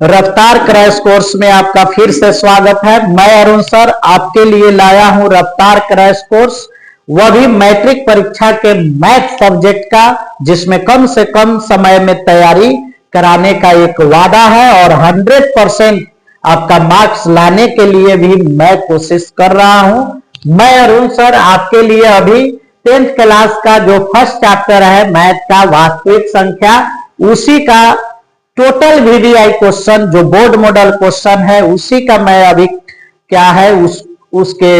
रफ्तार crash course में आपका फिर से स्वागत है। मैं अरुण सर आपके लिए लाया हूं रफ्तार क्रैश कोर्स, वह भी मैट्रिक परीक्षा के मैथ सब्जेक्ट का, जिसमें कम से कम समय में तैयारी कराने का एक वादा है और 100% आपका मार्क्स लाने के लिए भी मैं कोशिश कर रहा हूं। मैं अरुण सर आपके लिए अभी 10th क्लास का जो फर्स्ट चैप्टर है मैथ का वास्तविक संख्या, उसी का टोटल वीवीआई क्वेश्चन जो बोर्ड मॉडल क्वेश्चन है उसी का मैं अभी क्या है उसके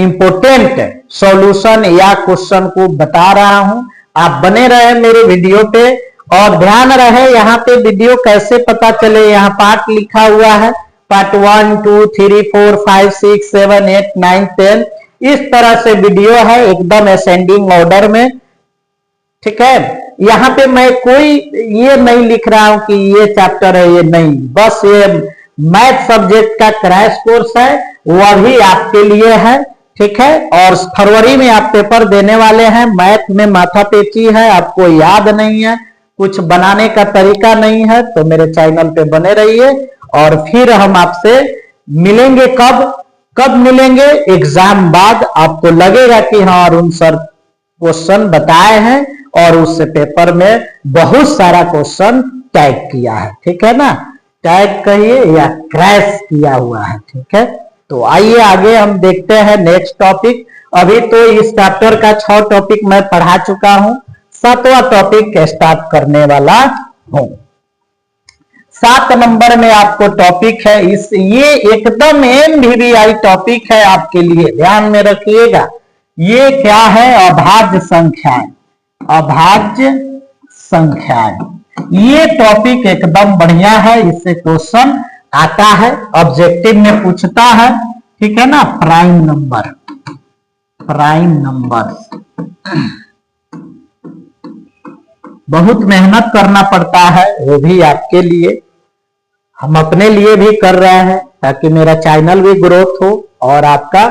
इंपोर्टेंट सॉल्यूशन या क्वेश्चन को बता रहा हूं। आप बने रहे मेरे वीडियो पे और ध्यान रहे यहाँ पे वीडियो कैसे पता चले। यहाँ पार्ट लिखा हुआ है, पार्ट 1 2 3 4 5 6 7 8 9 10, इस तरह से वीडियो है एकदम असेंडिंग ऑर्डर में, ठीक है। यहाँ पे मैं कोई ये नहीं लिख रहा हूं कि ये चैप्टर है, ये नहीं, बस ये मैथ सब्जेक्ट का क्रैश कोर्स है, वह भी आपके लिए है, ठीक है। और फरवरी में आप पेपर देने वाले हैं। मैथ में माथापेची है, आपको याद नहीं है, कुछ बनाने का तरीका नहीं है, तो मेरे चैनल पे बने रहिए। और फिर हम आपसे मिलेंगे कब मिलेंगे? एग्जाम बाद। आपको लगेगा कि हाँ अरुण सर क्वेश्चन बताए हैं और उससे पेपर में बहुत सारा क्वेश्चन टैग किया है, ठीक है ना, टैग कहिए या क्रैश किया हुआ है, ठीक है। तो आइए आगे हम देखते हैं नेक्स्ट टॉपिक। अभी तो इस चैप्टर का 6 टॉपिक मैं पढ़ा चुका हूं, 7वां टॉपिक स्टार्ट करने वाला हूं। 7 नंबर में आपको टॉपिक है ये एकदम MVVI टॉपिक है आपके लिए, ध्यान में रखिएगा। ये क्या है? अभाज्य संख्याएं। अभाज्य संख्याएं, ये टॉपिक एकदम बढ़िया है, इससे क्वेश्चन आता है, ऑब्जेक्टिव में पूछता है, ठीक है ना। प्राइम नंबर बहुत मेहनत करना पड़ता है, वो भी आपके लिए, हम अपने लिए भी कर रहे हैं ताकि मेरा चैनल भी ग्रोथ हो और आपका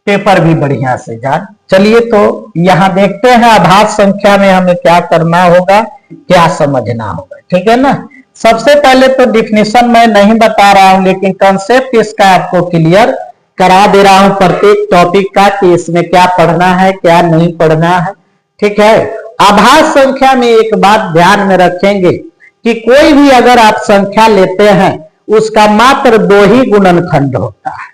पेपर भी बढ़िया से जाए। चलिए तो यहां देखते हैं अभाज्य संख्या में हमें क्या करना होगा, क्या समझना होगा, ठीक है ना। सबसे पहले तो डिफिनेशन मैं नहीं बता रहा हूं, लेकिन कंसेप्ट इसका आपको क्लियर करा दे रहा हूं प्रत्येक टॉपिक का कि इसमें क्या पढ़ना है क्या नहीं पढ़ना है, ठीक है। अभाज्य संख्या में एक बात ध्यान में रखेंगे कि कोई भी अगर आप संख्या लेते हैं उसका मात्र 2 ही गुणनखंड होता है।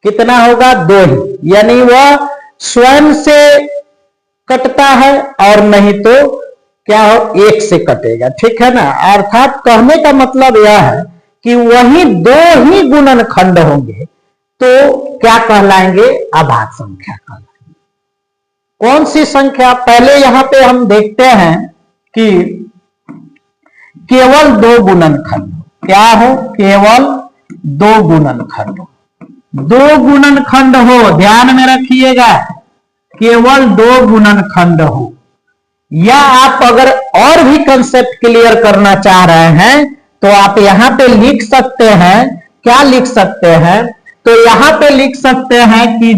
कितना होगा? 2 ही, यानी वह स्वयं से कटता है और नहीं तो क्या हो, 1 से कटेगा, ठीक है ना। अर्थात कहने का मतलब यह है कि वही 2 ही गुणनखंड होंगे तो क्या कहलाएंगे? अभाज्य संख्या कहलाएंगे। कौन सी संख्या? पहले यहां पे हम देखते हैं कि केवल 2 गुणनखंड क्या हो, केवल 2 गुणनखंड हो, 2 गुणनखंड हो, ध्यान में रखिएगा, केवल 2 गुणनखंड हो। या आप अगर और भी कंसेप्ट क्लियर करना चाह रहे हैं तो आप यहां पे लिख सकते हैं, क्या लिख सकते हैं? तो यहां पे लिख सकते हैं कि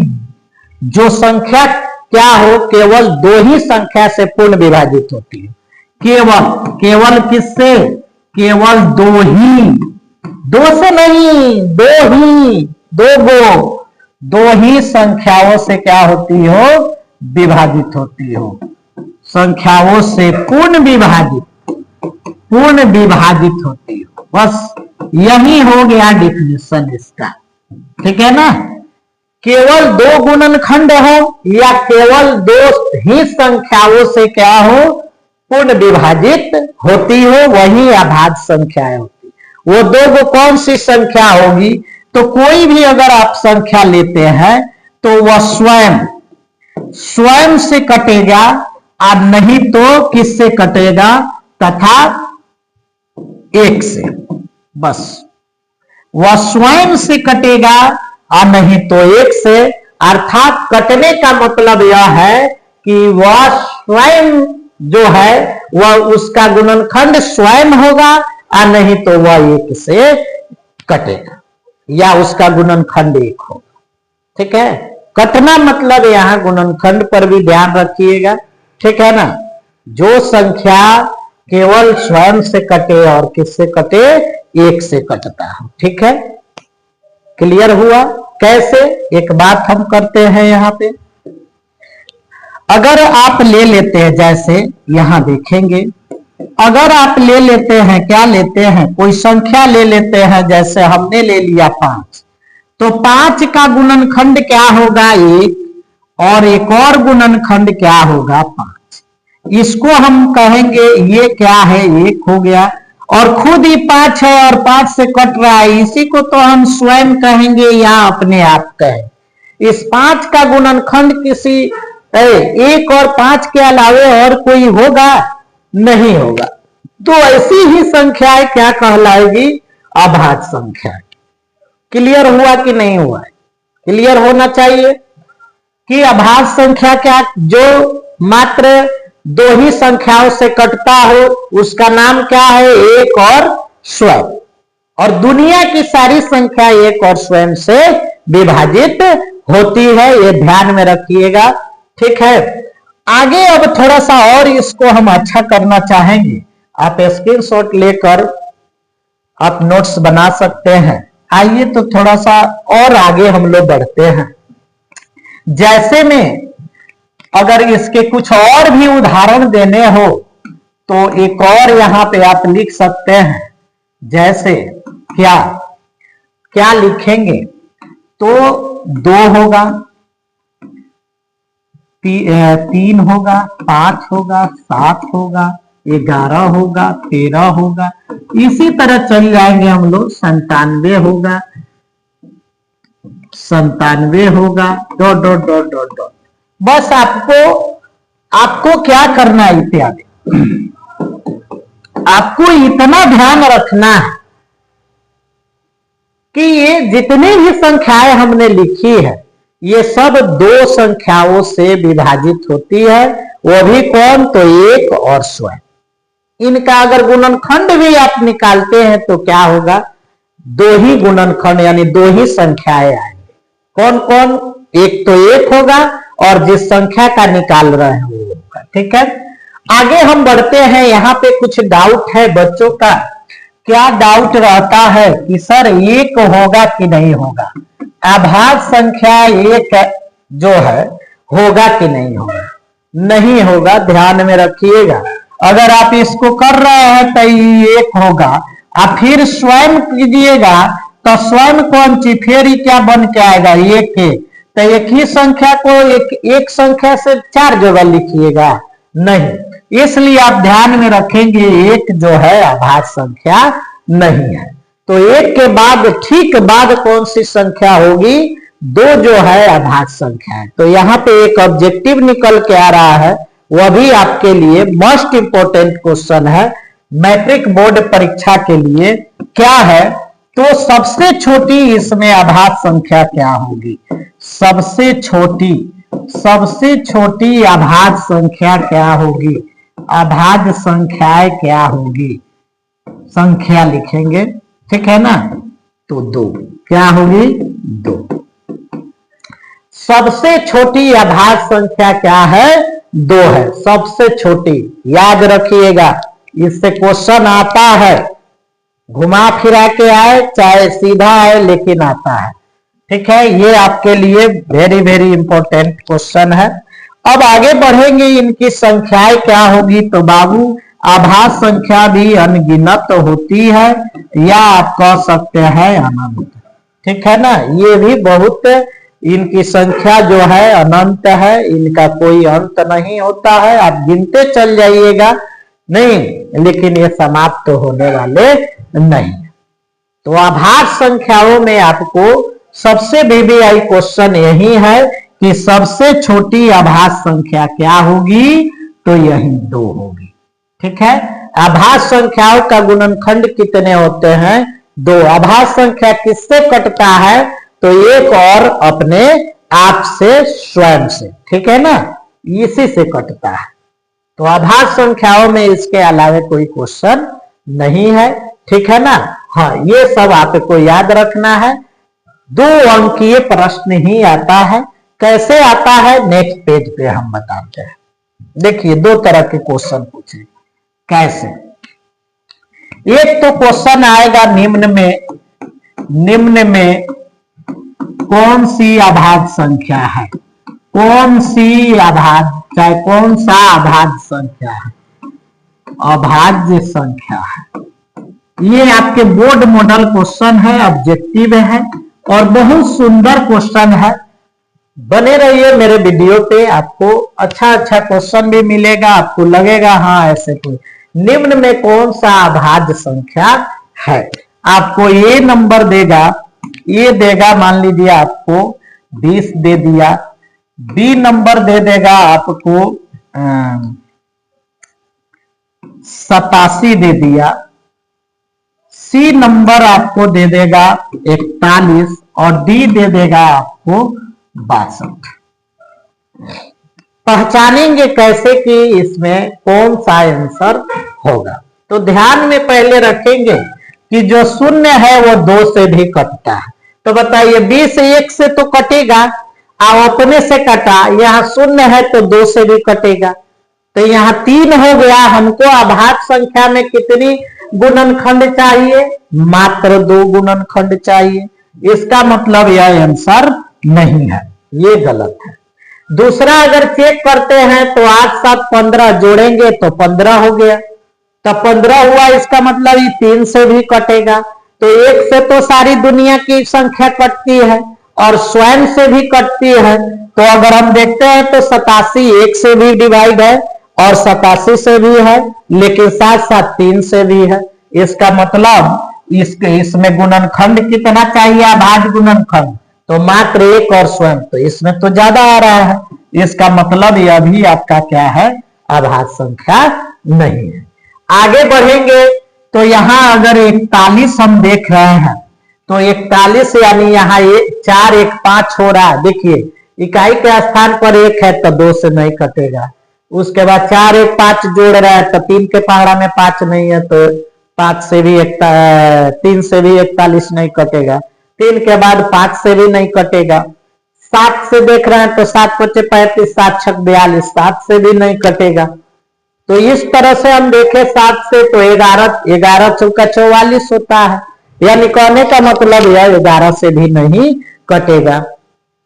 जो संख्या क्या हो, केवल 2 ही संख्या से पूर्ण विभाजित होती है। केवल किससे? केवल 2 ही, 2 से नहीं, 2 ही, 2 ही संख्याओं से क्या होती हो? विभाजित होती हो। संख्याओं से पूर्ण विभाजित होती हो, बस यही हो गया डिफिनेशन इसका, ठीक है ना। केवल 2 गुणनखंड हो या केवल 2 ही संख्याओं से क्या हो? पूर्ण विभाजित होती हो, वही अभाज्य संख्याएं होती। वो 2 कौन सी संख्या होगी? तो कोई भी अगर आप संख्या लेते हैं तो वह स्वयं से कटेगा और नहीं तो किससे कटेगा? तथा 1 से, बस वह स्वयं से कटेगा और नहीं तो 1 से। अर्थात कटने का मतलब यह है कि वह स्वयं जो है वह उसका गुणनखंड स्वयं होगा और नहीं तो वह 1 से कटेगा या उसका गुणनखंड 1 होगा, ठीक है। कटना मतलब यहां गुणनखंड पर भी ध्यान रखिएगा, ठीक है ना। जो संख्या केवल स्वयं से कटे और किससे कटे? 1 से कटता है। ठीक है, क्लियर हुआ? कैसे, एक बात हम करते हैं यहाँ पे। अगर आप ले लेते हैं, जैसे यहां देखेंगे, अगर आप ले लेते हैं, क्या लेते हैं, कोई संख्या ले लेते हैं, जैसे हमने ले लिया 5, तो 5 का गुणनखंड क्या होगा 1, और एक और गुणनखंड क्या होगा 5। इसको हम कहेंगे ये क्या है, 1 हो गया, और खुद ही 5 है और 5 से कट रहा है, इसी को तो हम स्वयं कहेंगे या अपने आप कहें। इस 5 का गुणनखंड किसी 1 और 5 के अलावे और कोई होगा? नहीं होगा। तो ऐसी ही संख्याएं क्या कहलाएगी? अभाज्य संख्या। क्लियर हुआ कि नहीं हुआ? क्लियर होना चाहिए कि अभाज्य संख्या क्या, जो मात्र 2 ही संख्याओं से कटता हो, उसका नाम क्या है? 1 और स्वयं। और दुनिया की सारी संख्या 1 और स्वयं से विभाजित होती है, ये ध्यान में रखिएगा। ठीक है, आगे अब थोड़ा सा और इसको हम अच्छा करना चाहेंगे। आप स्क्रीनशॉट लेकर आप नोट्स बना सकते हैं। आइए तो थोड़ा सा और आगे हम लोग बढ़ते हैं। जैसे में अगर इसके कुछ और भी उदाहरण देने हो तो एक और यहां पे आप लिख सकते हैं। जैसे क्या क्या लिखेंगे? तो 2 होगा, 3 होगा, 5 होगा, 7 होगा, 11 होगा, 13 होगा, इसी तरह चल जाएंगे हम लोग। 97 होगा, 97 होगा, dot dot dot dot dot. बस आपको क्या करना है इत्यादि, आपको इतना ध्यान रखना है कि ये जितनी भी संख्याएं हमने लिखी है, ये सब 2 संख्याओं से विभाजित होती है। वो भी कौन? तो 1 और स्वयं। इनका अगर गुणनखंड भी आप निकालते हैं तो क्या होगा? 2 ही गुणनखंड यानी 2 ही संख्याएं आएंगे। कौन कौन? एक तो 1 होगा और जिस संख्या का निकाल रहे हैं वो होगा। ठीक है, आगे हम बढ़ते हैं। यहाँ पे कुछ डाउट है बच्चों का। क्या डाउट रहता है कि सर 1 होगा कि नहीं होगा? अभाज्य संख्या 1 जो है होगा कि नहीं होगा? नहीं होगा, ध्यान में रखिएगा। अगर आप इसको कर रहे हैं तो ये 1 होगा, आप फिर स्वयं कीजिएगा तो स्वयं कौन सी, फिर ही क्या बन के आएगा? 1 है। तो एक ही संख्या को एक संख्या से 4 जगह लिखिएगा? नहीं। इसलिए आप ध्यान में रखेंगे 1 जो है अभाज्य संख्या नहीं है। तो 1 के बाद ठीक बाद कौन सी संख्या होगी? 2 जो है अभाज्य संख्या है। तो यहाँ पे एक ऑब्जेक्टिव निकल के आ रहा है, वह भी आपके लिए मोस्ट इंपोर्टेंट क्वेश्चन है मैट्रिक बोर्ड परीक्षा के लिए। क्या है? तो सबसे छोटी इसमें अभाज्य संख्या क्या होगी? सबसे छोटी अभाज्य संख्या क्या होगी? अभाज्य संख्याएं क्या होगी? संख्या लिखेंगे, ठीक है ना? तो 2 क्या होगी? 2। सबसे छोटी अभाज्य संख्या क्या है? 2 है, सबसे छोटी। याद रखिएगा, इससे क्वेश्चन आता है, घुमा फिरा के आए चाहे सीधा आए, लेकिन आता है। ठीक है, ये आपके लिए वेरी वेरी इंपॉर्टेंट क्वेश्चन है। अब आगे बढ़ेंगे, इनकी संख्याएं क्या होगी? तो बाबू अभाज्य संख्या भी अनगिनत होती है या आप कह सकते हैं अनंत। ठीक है ना? ये भी बहुत, इनकी संख्या जो है अनंत है, इनका कोई अंत नहीं होता है। आप गिनते चल जाइएगा नहीं, लेकिन ये समाप्त तो होने वाले नहीं। तो अभाज्य संख्याओं में आपको सबसे वीवीआई क्वेश्चन यही है कि सबसे छोटी अभाज्य संख्या क्या होगी? तो यही 2 होगी। ठीक है, अभाज्य संख्याओं का गुणनखंड कितने होते हैं? 2। अभाज्य संख्या किससे कटता है? तो 1 और अपने आप से, स्वयं से। ठीक है ना? इसी से कटता है। तो अभाज्य संख्याओं में इसके अलावा कोई क्वेश्चन नहीं है। ठीक है ना? हाँ, ये सब आपको याद रखना है। 2 अंकीय प्रश्न ही आता है। कैसे आता है? नेक्स्ट पेज पे हम बताते हैं। देखिए 2 तरह के क्वेश्चन पूछे। कैसे? एक तो क्वेश्चन आएगा निम्न में कौन सी अभाज्य संख्या है, कौन सी अभाज्य, चाहे कौन सा अभाज्य संख्या है, अभाज्य संख्या है। ये आपके बोर्ड मॉडल क्वेश्चन है, ऑब्जेक्टिव है और बहुत सुंदर क्वेश्चन है। बने रहिए मेरे वीडियो पे, आपको अच्छा क्वेश्चन भी मिलेगा, आपको लगेगा हाँ ऐसे कोई। निम्न में कौन सा अभाज्य संख्या है, आपको ये नंबर देगा, ये देगा, मान लीजिए आपको 20 दे दिया, बी नंबर दे देगा आपको 87 दे दिया, सी नंबर आपको दे देगा 41 और डी दे देगा आपको 62। पहचानेंगे कैसे कि इसमें कौन सा आंसर होगा? तो ध्यान में पहले रखेंगे कि जो शून्य है वो 2 से भी कटता है। तो बताइए 20 1 से तो कटेगा, आप अपने से कटा, यहाँ शून्य है तो 2 से भी कटेगा, तो यहाँ 3 हो गया। हमको अभाज्य संख्या में कितनी गुणनखंड चाहिए? मात्र 2 गुणनखंड चाहिए। इसका मतलब यह आंसर नहीं है, ये गलत है। दूसरा अगर चेक करते हैं तो 8 7 15 जोड़ेंगे तो 15 हो गया, तो 15 हुआ, इसका मतलब ये 3 से भी कटेगा। तो 1 से तो सारी दुनिया की संख्या कटती है और स्वयं से भी कटती है। तो अगर हम देखते हैं तो 87 1 से भी डिवाइड है और 87 से भी है, लेकिन साथ साथ 3 से भी है। इसका मतलब इसमें गुणनखंड कितना चाहिए? अभाज्य गुणनखंड तो मात्र 1 और स्वयं, तो इसमें तो ज्यादा आ रहा है। इसका मतलब यह भी आपका क्या है? अभाज्य संख्या नहीं है। आगे बढ़ेंगे तो यहाँ अगर 41 हम देख रहे हैं तो 41 यानी यहाँ 4 1 5 हो रहा है। देखिए इकाई के स्थान पर 1 है तो 2 से नहीं कटेगा। उसके बाद 4 1 5 जोड़ रहा है तो 3 के पहाड़ा में 5 नहीं है तो 5 से भी 3 से भी 41 नहीं कटेगा। 3 के बाद 5 से भी नहीं कटेगा। 7 से देख रहे हैं तो 7 5 35 7 6 42, 7 से भी नहीं कटेगा। तो इस तरह से हम देखें 7 से तो 11 चौका 44 होता है, यानी कहने का मतलब यह 11 से भी नहीं कटेगा।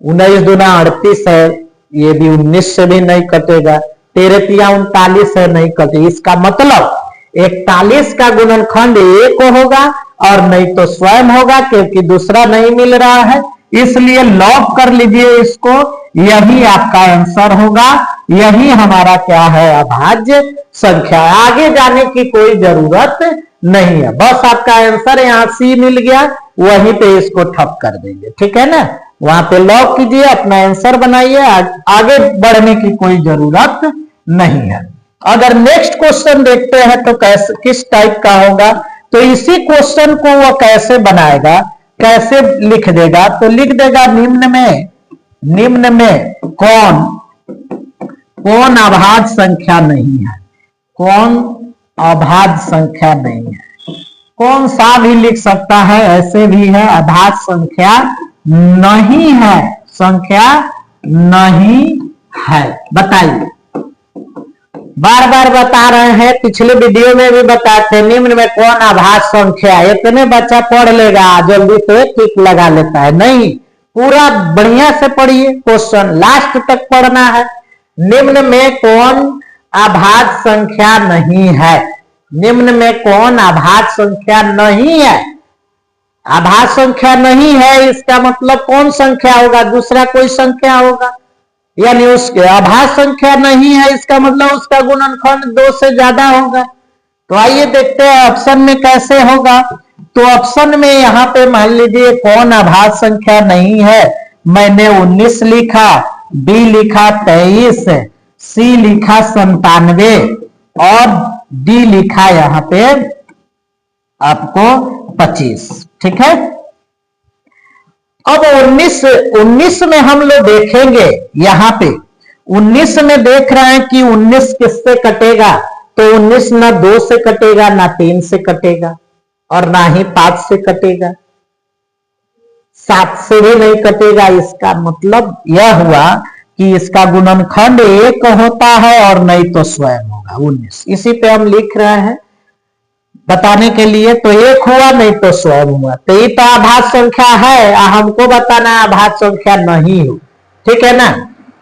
19 दूना 38 है, ये भी 19 से भी नहीं कटेगा। 13 तिया 39 है, नहीं कटे। इसका मतलब 41 का गुणनखंड 1 होगा और नहीं तो स्वयं होगा, क्योंकि दूसरा नहीं मिल रहा है। इसलिए लॉक कर लीजिए इसको, यही आपका आंसर होगा, यही हमारा क्या है? अभाज्य संख्या। आगे जाने की कोई जरूरत नहीं है, बस आपका आंसर यहाँ सी मिल गया, वहीं पे इसको ठप कर देंगे, ठीक है ना? वहां पे लॉक कीजिए, अपना आंसर बनाइए, आगे बढ़ने की कोई जरूरत नहीं है। अगर नेक्स्ट क्वेश्चन देखते हैं तो कैसे, किस टाइप का होगा? तो इसी क्वेश्चन को वो कैसे बनाएगा, कैसे लिख देगा? तो लिख देगा निम्न में कौन अभाज्य संख्या नहीं है, कौन अभाज्य संख्या नहीं है। कौन सा भी लिख सकता है, ऐसे भी है, अभाज्य संख्या नहीं है, संख्या नहीं है। बताइए, बार बार बता रहे हैं, पिछले वीडियो में भी बताए थे, निम्न में कौन अभाज्य संख्या। इतने बच्चा पढ़ लेगा, जल्दी से टिक लगा लेता है, नहीं, पूरा बढ़िया से पढ़िए, क्वेश्चन लास्ट तक पढ़ना है। निम्न में कौन अभाज्य संख्या नहीं है, निम्न में कौन अभाज्य संख्या नहीं है। अभाज्य संख्या नहीं है, इसका मतलब कौन संख्या होगा? दूसरा कोई संख्या होगा, यानी उसके अभाज्य संख्या नहीं है, इसका मतलब उसका गुणनखंड 2 से ज्यादा होगा। तो आइए देखते हैं ऑप्शन में कैसे होगा। तो ऑप्शन में यहाँ पे मान लीजिए कौन अभाज्य संख्या नहीं है, मैंने 19 लिखा, बी लिखा 23, सी लिखा 97 और डी लिखा यहाँ पे आपको 25, ठीक है। अब 19 में हम लोग देखेंगे, यहाँ पे 19 में देख रहे हैं कि 19 किससे कटेगा? तो 19 ना 2 से कटेगा, ना 3 से कटेगा और ना ही 5 से कटेगा, 7 से भी नहीं कटेगा। इसका मतलब यह हुआ कि इसका गुणनखंड 1 होता है और नहीं तो स्वयं होगा 19। इसी पे हम लिख रहे हैं बताने के लिए। तो एक हुआ नहीं तो स्वयं हुआ, तो ये तो आभास संख्या है, हमको बताना आभास संख्या नहीं हो, ठीक है ना।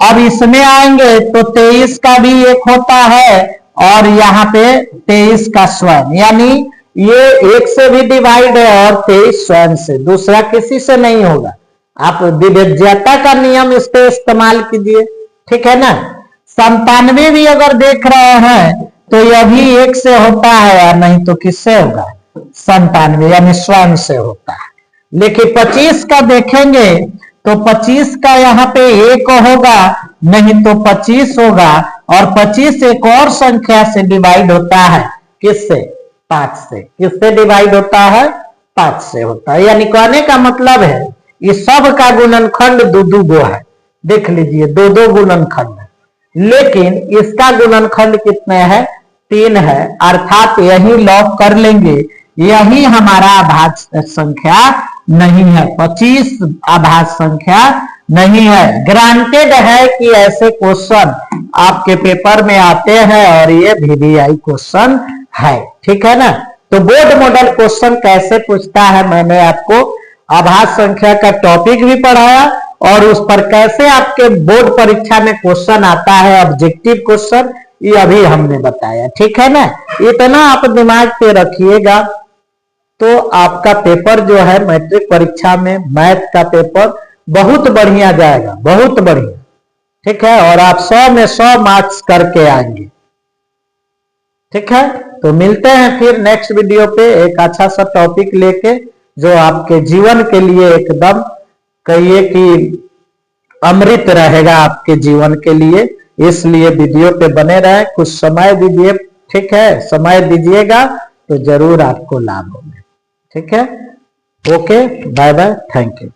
अब इसमें आएंगे तो 23 का भी एक होता है और यहाँ पे 23 का स्वयं, यानी ये एक से भी डिवाइड है और 23 स्वयं से, दूसरा किसी से नहीं होगा। आप विभेद्यता का नियम इस पे इस्तेमाल कीजिए, ठीक है ना। 97 भी अगर देख रहे हैं तो यह भी एक से होता है या नहीं तो किससे होगा, 97 यानी स्वयं से होता है। लेकिन 25 का देखेंगे तो 25 का यहाँ पे एक होगा नहीं तो 25 होगा, और 25 एक और संख्या से डिवाइड होता है, किससे, 5 से। किससे डिवाइड होता है, 5 से होता है। यानी कहने का मतलब है इस सब का गुणनखंड दो गो है, देख लीजिए दो गुणनखंड है, लेकिन इसका गुणनखंड कितने हैं, 3 है, अर्थात यही लॉक कर लेंगे, यही हमारा आभास संख्या नहीं है, 25 आभास संख्या नहीं है। ग्रांटेड है कि ऐसे क्वेश्चन आपके पेपर में आते हैं और ये VVI क्वेश्चन है, ठीक है ना। तो बोर्ड मॉडल क्वेश्चन कैसे पूछता है, मैंने आपको आभास संख्या का टॉपिक भी पढ़ाया और उस पर कैसे आपके बोर्ड परीक्षा में क्वेश्चन आता है, ऑब्जेक्टिव क्वेश्चन, ये अभी हमने बताया, ठीक है ना। इतना आप दिमाग पे रखिएगा तो आपका पेपर जो है मैट्रिक परीक्षा में मैथ का पेपर बहुत बढ़िया जाएगा, बहुत बढ़िया, ठीक है। और आप 100 में 100 मार्क्स करके आएंगे, ठीक है। तो मिलते हैं फिर नेक्स्ट वीडियो पे एक अच्छा सा टॉपिक लेके जो आपके जीवन के लिए एकदम कहिए कि अमृत रहेगा आपके जीवन के लिए। इसलिए वीडियो पे बने रहे, कुछ समय दीजिए, ठीक है, समय दीजिएगा तो जरूर आपको लाभ होगा, ठीक है। Okay, bye bye, thank you.